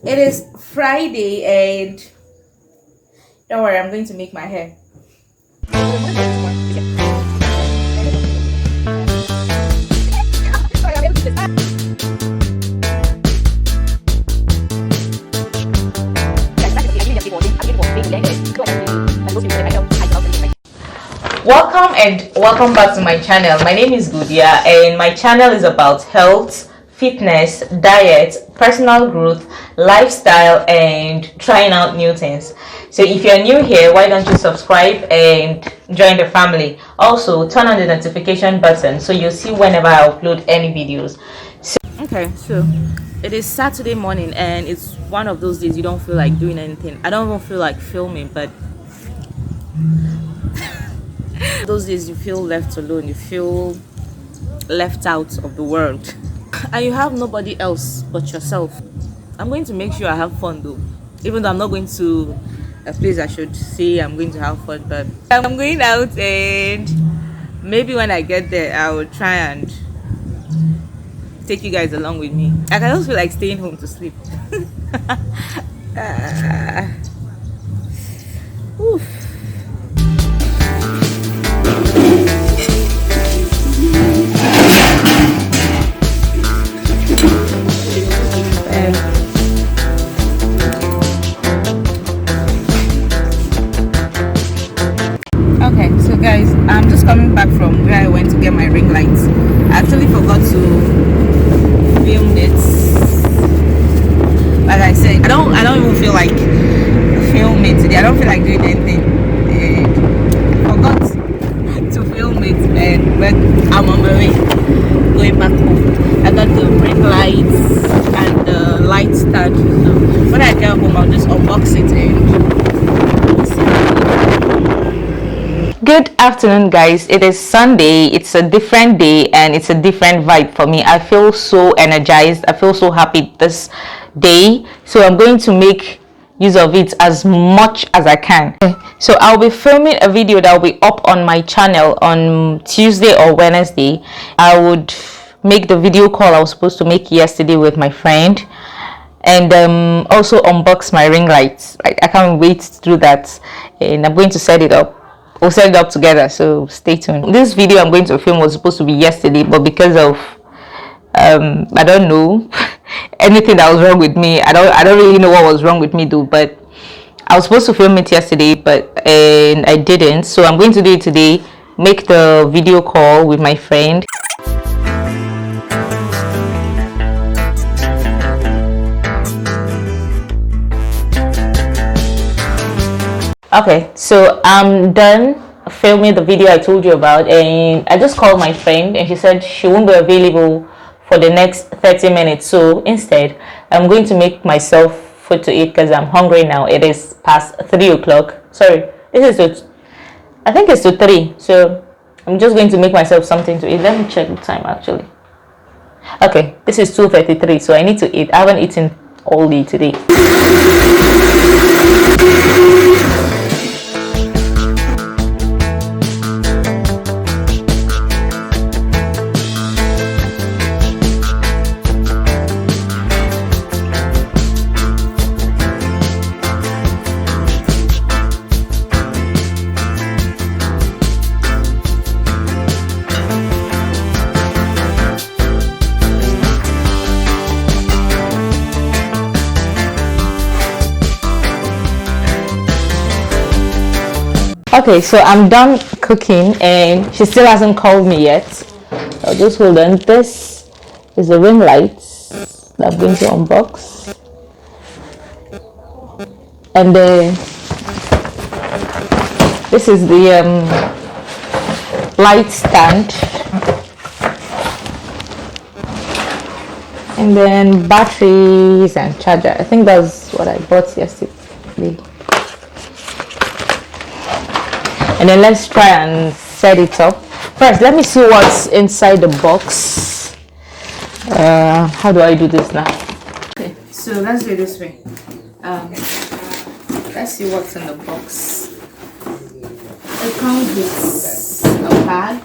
It is Friday, and don't worry, I'm going to make my hair. Welcome back to my channel. My name is Gudia, and my channel is about health, fitness, diet, personal growth, lifestyle, and trying out new things. So if you're new here, why don't you subscribe and join the family? Also, turn on the notification button so you'll see whenever I upload any videos. So it is Saturday morning, and it's one of those days you don't feel like doing anything. I don't even feel like filming, but those days you feel left alone, you feel left out of the world, and you have nobody else but yourself. I'm going to make sure I have fun though, even though I'm not going to a place I should say I'm going to have fun, but I'm going out, and maybe when I get there I will try and take you guys along with me. I can just feel like staying home to sleep. Oof. Okay, so guys, I'm just coming back from where I went to get my ring lights. I actually forgot to film it. Like I said, I don't even feel like filming today. I don't feel like doing anything. I forgot to film it, but I'm on my way going back home. I got the ring lights and the light stand. So when I get home, I'll just unbox it and good afternoon, guys. It is Sunday. It's a different day and it's a different vibe for me. I feel so energized. I feel so happy this day. So I'm going to make use of it as much as I can. So I'll be filming a video that will be up on my channel on Tuesday or Wednesday. I would make the video call I was supposed to make yesterday with my friend, and also unbox my ring lights. I can't wait to do that, and I'm going to set it up. We'll set it up together, so stay tuned. This video I'm going to film was supposed to be yesterday, but because of I don't know anything that was wrong with me. I don't really know what was wrong with me though, but I was supposed to film it yesterday, and I didn't. So I'm going to do it today, make the video call with my friend. Okay, so I'm done filming the video I told you about, and I just called my friend and she said she won't be available for the next 30 minutes. So instead, I'm going to make myself food to eat because I'm hungry now. It is past 3 o'clock. Sorry, I think it's to 3. So I'm just going to make myself something to eat. Let me check the time actually. Okay, this is 2:33, so I need to eat. I haven't eaten all day today. Okay, so I'm done cooking and she still hasn't called me yet. So just hold on. This is the ring lights that I'm going to unbox. And then this is the light stand. And then batteries and charger. I think that's what I bought yesterday. And then let's try and set it up. First, let me see what's inside the box. How do I do this now? Okay, so let's do it this way. Let's see what's in the box. It comes with a bag.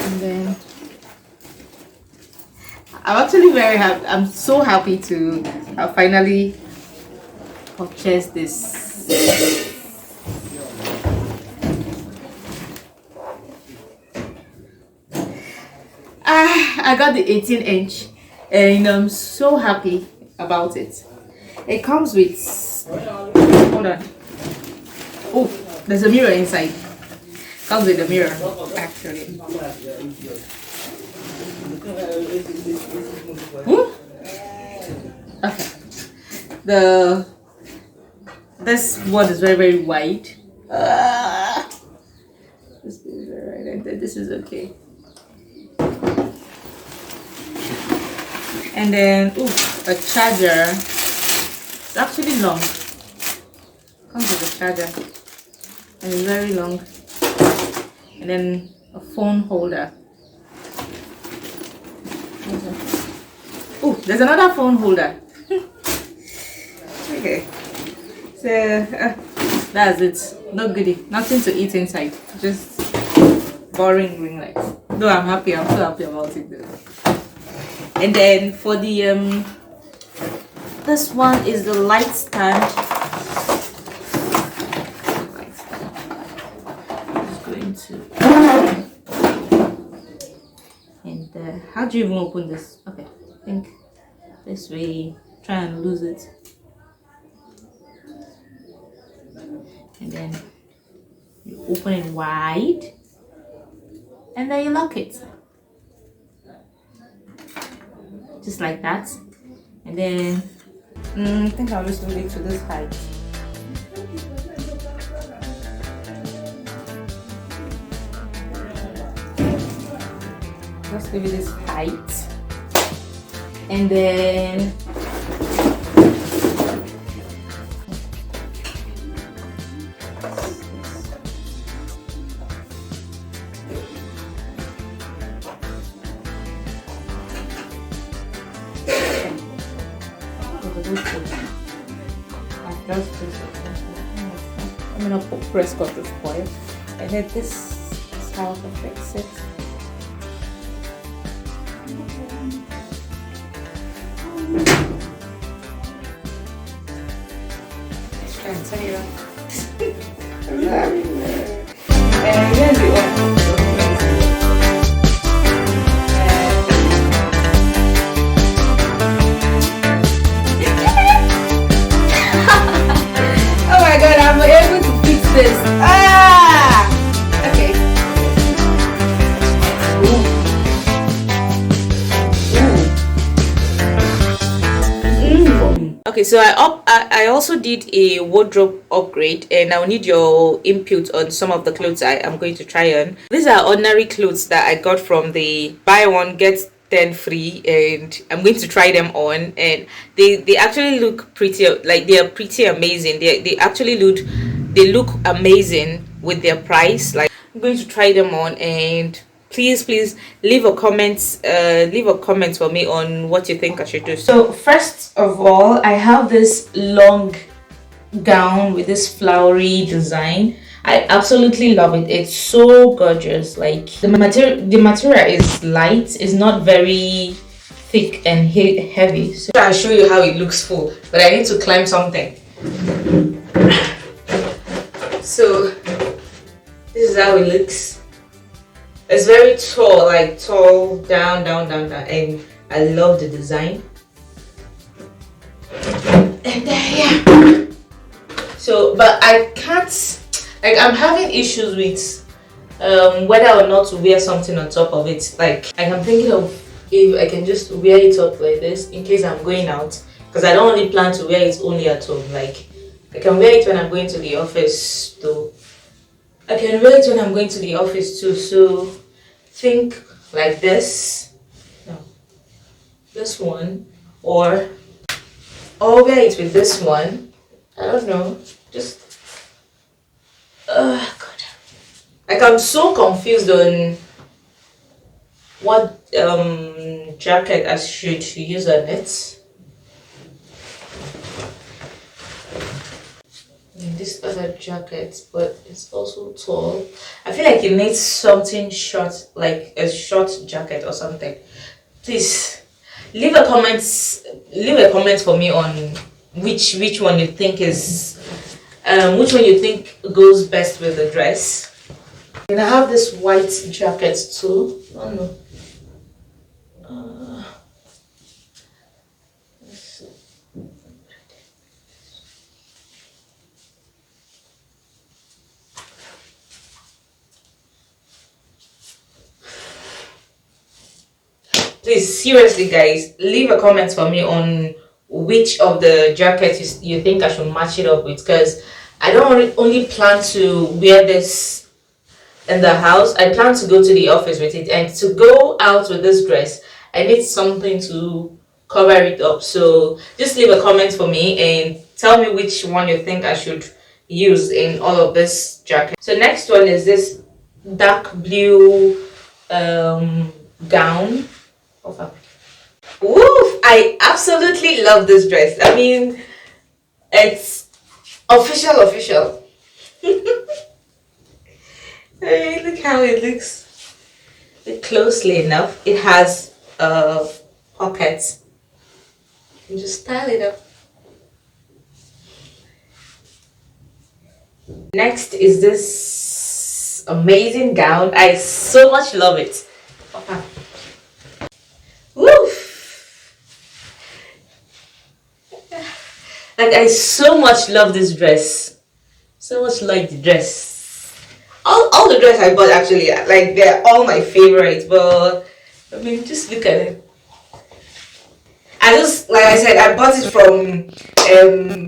And then I'm actually very happy. I'm so happy to have finally purchased this. I got the 18-inch and I'm so happy about it. It comes with, hold on. Oh, there's a mirror inside. Comes with a mirror actually. Okay. This one is very wide. This is very right, and then this is okay. And then a charger. It's actually long. Comes with a charger. And it's very long. And then a phone holder. Oh, there's another phone holder. Okay. So that's it. No goodie. Nothing to eat inside. Just boring ring light. Though I'm happy. I'm so happy about it though. And then for the this one is the light stand. Just going to and how do you even open this? Okay, I think this way. Try and lose it, and then you open it wide, and then you lock it. Just like that, and then I think I'll just move it to this height. Just give it this height, and then I'm gonna put press cut to spoil, and then this is how to fix it. Let's try and turn it on. And here's the one. Oh my god, I'm able to fix this. Okay. Okay, so I also did a wardrobe upgrade, and I'll need your input on some of the clothes I am going to try on. These are ordinary clothes that I got from the buy one get 10 free, and I'm going to try them on, and they actually look pretty, like they are pretty amazing. They actually look amazing with their price. Like, I'm going to try them on, and please leave a comment for me on what you think I should do. So first of all, I have this long gown with this flowery design. I absolutely love it. It's so gorgeous. Like the material is light. It's not very thick and heavy. So I'll show you how it looks full, but I need to climb something. So this is how it looks. It's very tall, like tall, down, and I love the design. And then yeah. So, but I can't, like, I'm having issues with whether or not to wear something on top of it. Like, I'm thinking of if I can just wear it up like this in case I'm going out, because I don't only plan to wear it only at home. Like, I can wear it when I'm going to the office too. So think like this. No, this one, or wear it with this one. I don't know. Just God. Like, I'm so confused on what jacket I should use on it. This other jacket, but it's also tall. I feel like it needs something short, like a short jacket or something. Please Leave a comment for me on which one you think is which one you think goes best with the dress. And I have this white jacket too. Oh no. Please, seriously, guys, leave a comment for me on which of the jackets you think I should match it up with, because I don't only plan to wear this in the house. I plan to go to the office with it, and to go out with this dress I need something to cover it up. So just leave a comment for me and tell me which one you think I should use in all of this jacket. So next one is this dark blue gown. Woof! I absolutely love this dress. I mean, it's official. Hey, look how it looks. Look closely enough. It has pockets. You just style it up. Next is this amazing gown. I so much love it. Woof! Like, I so much love this dress. So much like the dress. All the dress I bought, actually, like, they're all my favorites. But I mean, just look at it. I just, like I said, I bought it from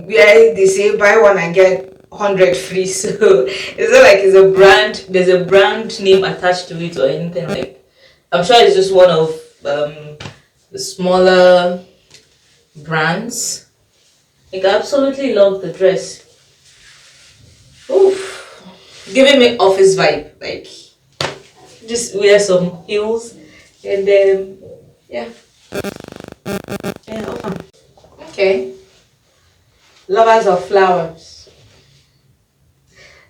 where they say buy one and get 100 free. So it's not like it's a brand. There's a brand name attached to it or anything. Like, I'm sure it's just one of the smaller brands. Like, I absolutely love the dress. Oof, giving me office vibe. Like, just wear some heels and then yeah. Okay. Lovers of flowers.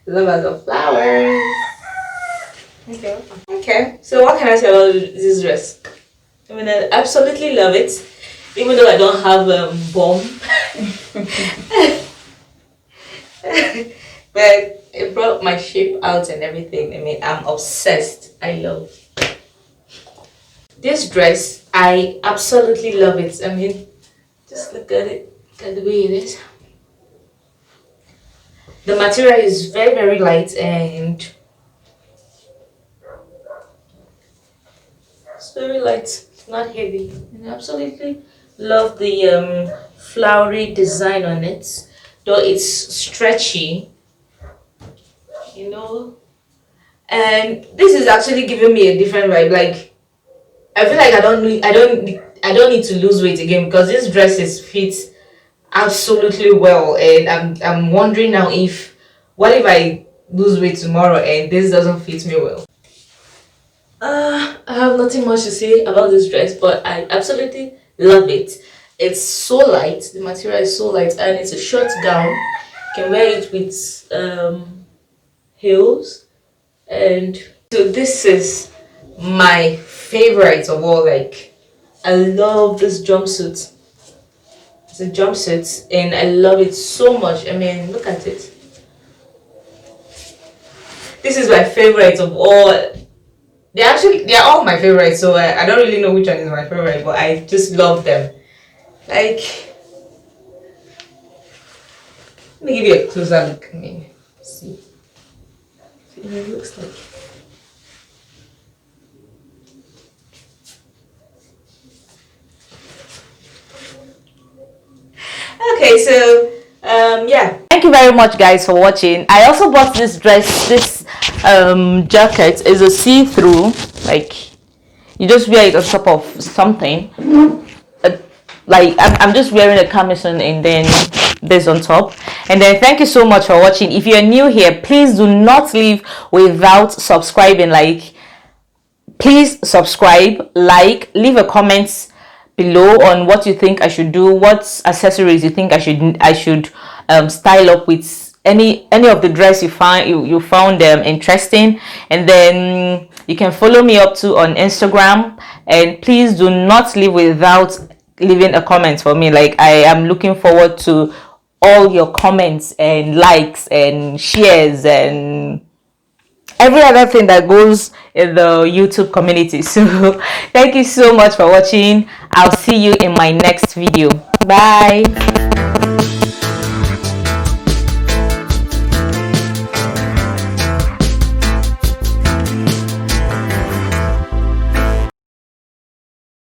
Lovers of flowers. Okay. Okay. So what can I say about this dress? I mean, I absolutely love it, even though I don't have bomb. But it brought my shape out and everything. I mean, I'm obsessed. I love this dress. I absolutely love it. I mean, just look at it. Look at the way it is. The material is very light and it's very light. It's not heavy. And I absolutely love the flowery design on it. Though it's stretchy, you know. And this is actually giving me a different vibe. Like, I feel like I don't need to lose weight again, because this dresses fit absolutely well. And I'm wondering now, what if I lose weight tomorrow and this doesn't fit me well? I have nothing much to say about this dress, but I absolutely love it. It's so light. The material is so light, and it's a short gown. You can wear it with heels. And so this is my favorite of all. Like, I love this jumpsuit. It's a jumpsuit and I love it so much. I mean, look at it. This is my favorite of all. They're all my favorites, so I don't really know which one is my favorite, but I just love them. Like, let me give you a closer look. I mean, see what it looks like. Okay, so yeah, thank you very much, guys, for watching. I also bought this dress. This jacket is a see-through, like, you just wear it on top of something. Like, I'm just wearing a camisole and then this on top. And then thank you so much for watching. If you're new here, please do not leave without subscribing. Like, please subscribe, like, leave a comment below on what you think I should do, what accessories you think I should style up with any of the dress you found them interesting. And then you can follow me up to on Instagram, and please do not leave without leaving a comment for me. Like, I am looking forward to all your comments and likes and shares and every other thing that goes in the YouTube community. So thank you so much for watching. I'll see you in my next video. Bye.